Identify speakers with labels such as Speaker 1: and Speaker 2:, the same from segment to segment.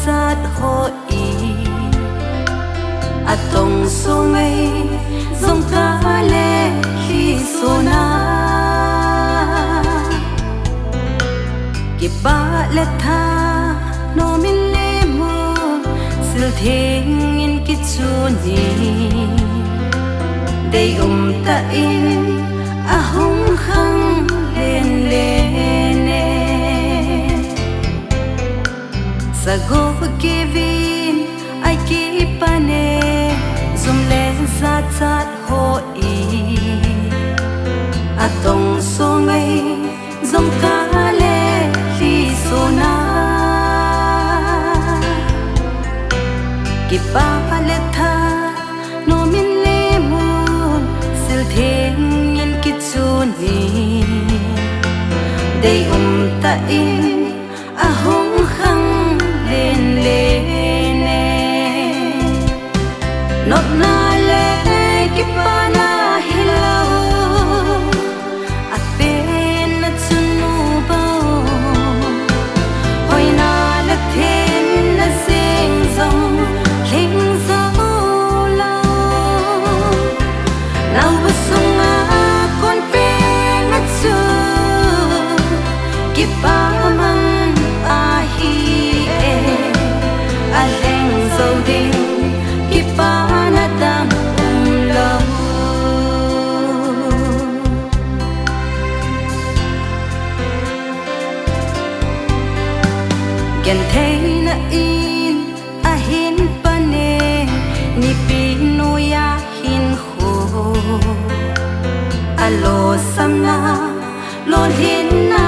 Speaker 1: zat ho i atong so ngay dòng cá lệ khi sona ki ba le tha no min le mo sil thing in ki chu ni dei ta in a hong khang lên lên sa go kevin ai ki pane zum le za chat ho i atong so ngay dòng cá lệ khi sona ki ba le tha no min le mun sil theng in ki chu ni dei ta in a hong khang lên lên not na le ki pa na hello a pen na chunu bao hoi na la then na sing song ling so lo now ba sung a con pe na chu ki pa man a hi e a leng so ding ki pa na dang lo gen thei na in a hin pane ni pi no ya hin ho a lo sam na lo hin na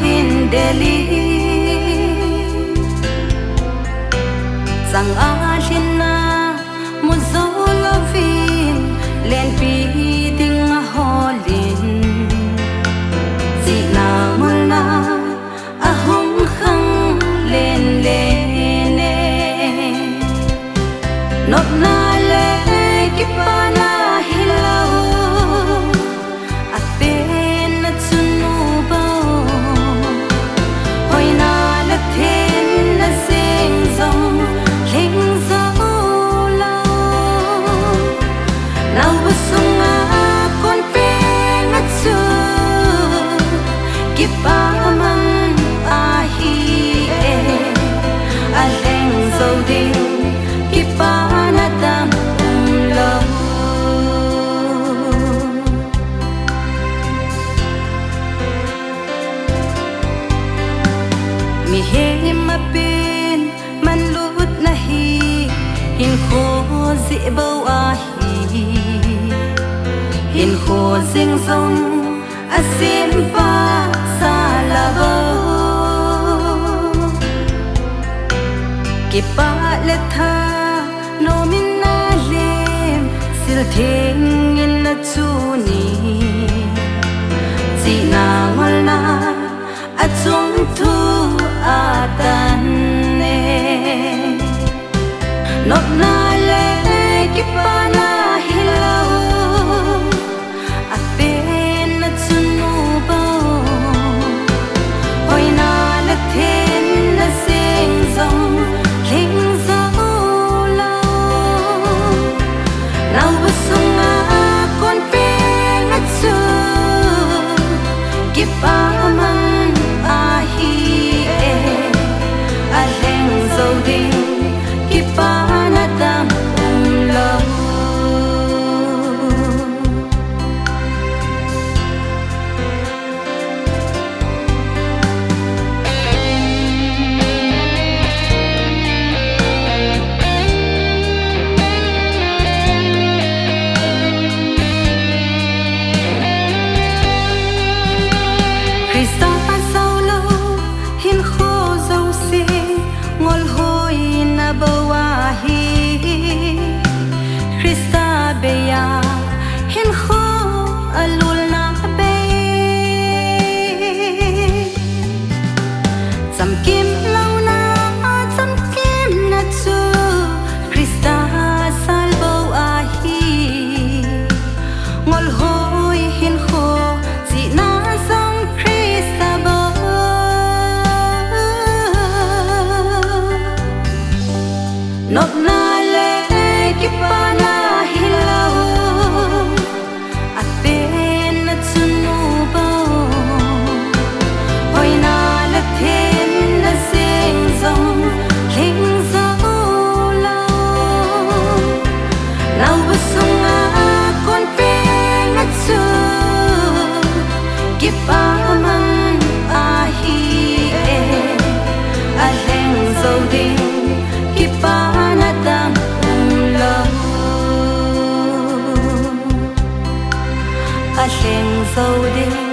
Speaker 1: hin deli sang a hin na mo zo lo vin len pi ding a holin si na mul na a hong khang lên lên not na le ki pa na hello a pen na chunu bao hoi na la then na sing song ling so lo now ba sung a con pe na chu ki pa man a hi e a leng so ding ki pa na dam lo mi he ma pen man lut na hi hin kho zi bao a hi hin kho sing song a sim pa sa la bo ki pa le tha no min na lem sil theng in na chu ni si na ngol na a chung thu a tan ne not na le ki pa na hello a pen na chunu bao hoi na la then na sing song ling so lo now ba sung a con pe na chu ki pa man a hi e a leng so ding ki pa na dam lo Krista sao lâu hin kho dâu si ngol hoi na bawa hi Krista be ya hin kho alul na be cham kim lâu na cham kim na chu Krista sal bawa hi ngol hoi hin kho si na song Krista bo a hleng zo ding